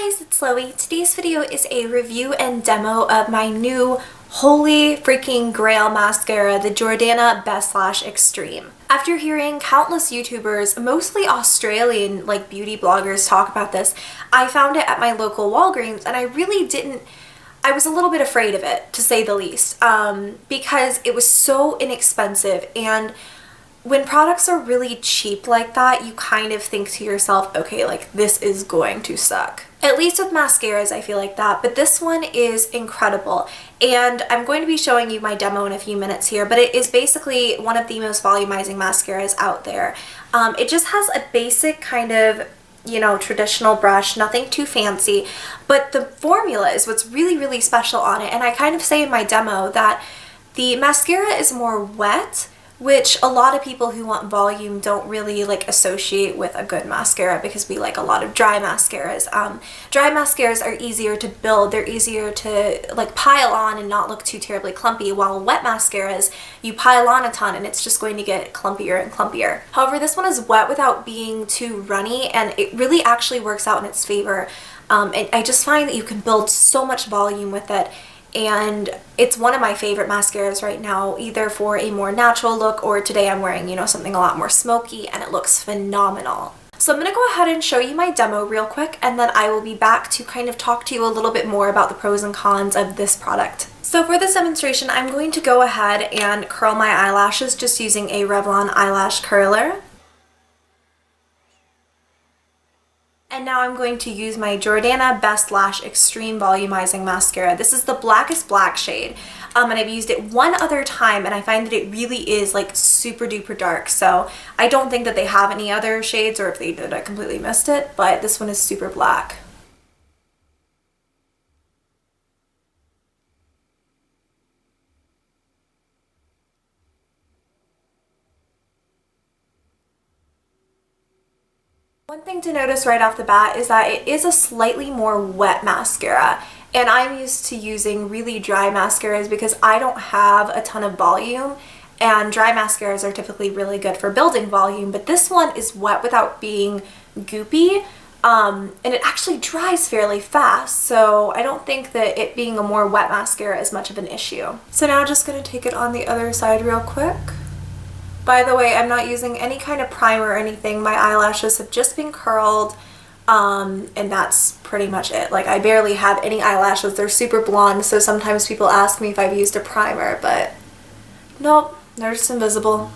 guys, it's Loey. Today's video is a review and demo of my new holy freaking grail mascara, the Jordana Best Lash Extreme. After hearing countless YouTubers, mostly Australian beauty bloggers talk about this, I found it at my local Walgreens and I was a little bit afraid of it, to say the least, because it was so inexpensive, and when products are really cheap like that, you kind of think to yourself, okay, this is going to suck. At least with mascaras, I feel like that, but this one is incredible. And I'm going to be showing you my demo in a few minutes here, but it is basically one of the most volumizing mascaras out there. It just has a basic kind of, traditional brush, nothing too fancy, but the formula is what's really, really special on it. And I kind of say in my demo that the mascara is more wet, which a lot of people who want volume don't really associate with a good mascara, because we like a lot of dry mascaras. Dry mascaras are easier to build, they're easier to pile on and not look too terribly clumpy, while wet mascaras, you pile on a ton and it's just going to get clumpier and clumpier. However, this one is wet without being too runny, and it really actually works out in its favor. And I just find that you can build so much volume with it. And it's one of my favorite mascaras right now, either for a more natural look, or today I'm wearing, something a lot more smoky, and it looks phenomenal. So I'm going to go ahead and show you my demo real quick, and then I will be back to kind of talk to you a little bit more about the pros and cons of this product. So for this demonstration, I'm going to go ahead and curl my eyelashes just using a Revlon eyelash curler. And now I'm going to use my Jordana Best Lash Extreme Volumizing Mascara. This is the blackest black shade, and I've used it one other time, and I find that it really is super duper dark. So I don't think that they have any other shades, or if they did, I completely missed it, but this one is super black. One thing to notice right off the bat is that it is a slightly more wet mascara, and I'm used to using really dry mascaras because I don't have a ton of volume, and dry mascaras are typically really good for building volume, but this one is wet without being goopy, and it actually dries fairly fast, so I don't think that it being a more wet mascara is much of an issue. So now I'm just going to take it on the other side real quick. By the way, I'm not using any kind of primer or anything. My eyelashes have just been curled, and that's pretty much it. I barely have any eyelashes. They're super blonde, so sometimes people ask me if I've used a primer, but nope, they're just invisible.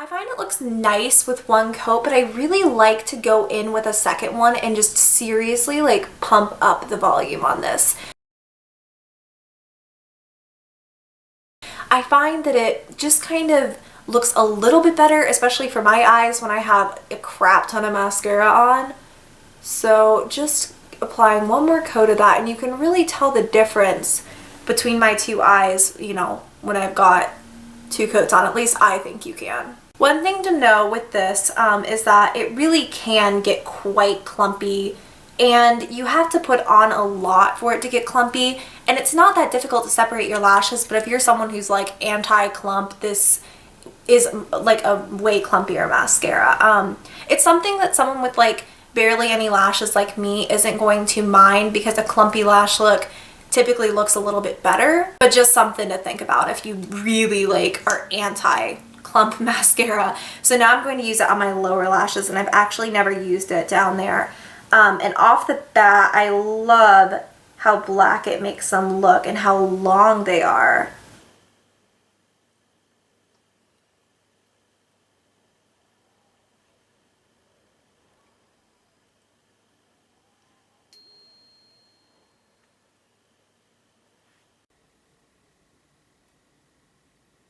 I find it looks nice with one coat, but I really like to go in with a second one and just seriously pump up the volume on this. I find that it just kind of looks a little bit better, especially for my eyes when I have a crap ton of mascara on. So just applying one more coat of that, and you can really tell the difference between my two eyes, when I've got two coats on. At least I think you can. One thing to know with this is that it really can get quite clumpy, and you have to put on a lot for it to get clumpy, and it's not that difficult to separate your lashes, but if you're someone who's anti-clump, this is a way clumpier mascara. It's something that someone with barely any lashes like me isn't going to mind, because a clumpy lash look typically looks a little bit better, but just something to think about if you really are anti-clump mascara. So now I'm going to use it on my lower lashes, and I've actually never used it down there. And off the bat, I love how black it makes them look and how long they are.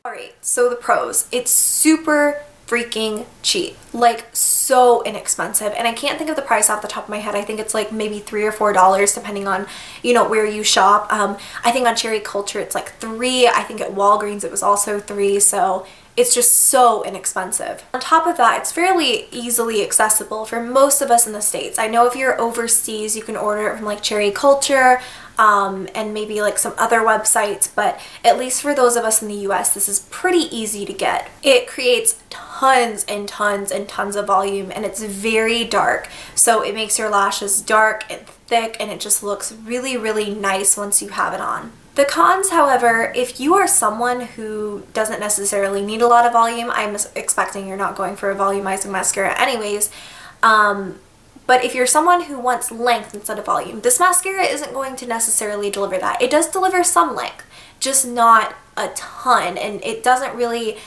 Alright, so the pros. It's super freaking cheap. So inexpensive. And I can't think of the price off the top of my head. I think it's maybe $3 or $4 depending on, where you shop. I think on Cherry Culture it's $3. I think at Walgreens it was also $3. So it's just so inexpensive. On top of that, it's fairly easily accessible for most of us in the States. I know if you're overseas, you can order it from like Cherry Culture, and maybe like some other websites, but at least for those of us in the US, this is pretty easy to get. It creates tons and tons and tons of volume, and it's very dark, so it makes your lashes dark and thick, and it just looks really, really nice once you have it on. The cons, however, if you are someone who doesn't necessarily need a lot of volume, I'm expecting you're not going for a volumizing mascara anyways, but if you're someone who wants length instead of volume, this mascara isn't going to necessarily deliver that. It does deliver some length, just not a ton, and it doesn't really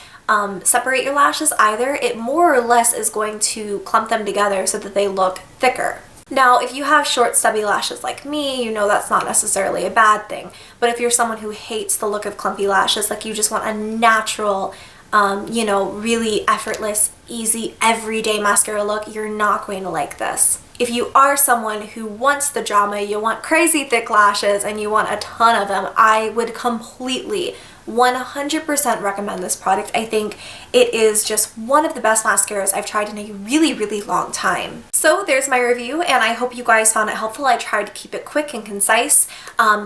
separate your lashes either. It more or less is going to clump them together so that they look thicker. Now, if you have short, stubby lashes like me, you know that's not necessarily a bad thing. But if you're someone who hates the look of clumpy lashes, like you just want a natural, you know, really effortless, easy, everyday mascara look, you're not going to like this. If you are someone who wants the drama, you want crazy thick lashes, and you want a ton of them, I would completely 100% recommend this product. I think it is just one of the best mascaras I've tried in a really, really long time. So there's my review, and I hope you guys found it helpful. I tried to keep it quick and concise.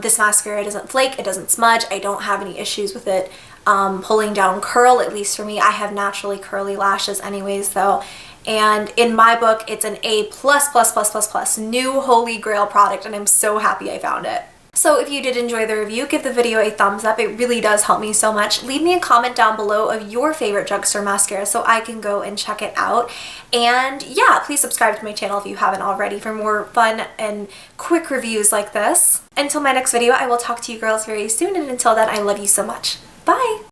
This mascara doesn't flake, it doesn't smudge, I don't have any issues with it pulling down curl, at least for me. I have naturally curly lashes anyways though. And in my book, it's an A+++++, new holy grail product, and I'm so happy I found it. So if you did enjoy the review, give the video a thumbs up. It really does help me so much. Leave me a comment down below of your favorite drugstore mascara so I can go and check it out. And yeah, please subscribe to my channel if you haven't already for more fun and quick reviews like this. Until my next video, I will talk to you girls very soon, and until then, I love you so much. Bye!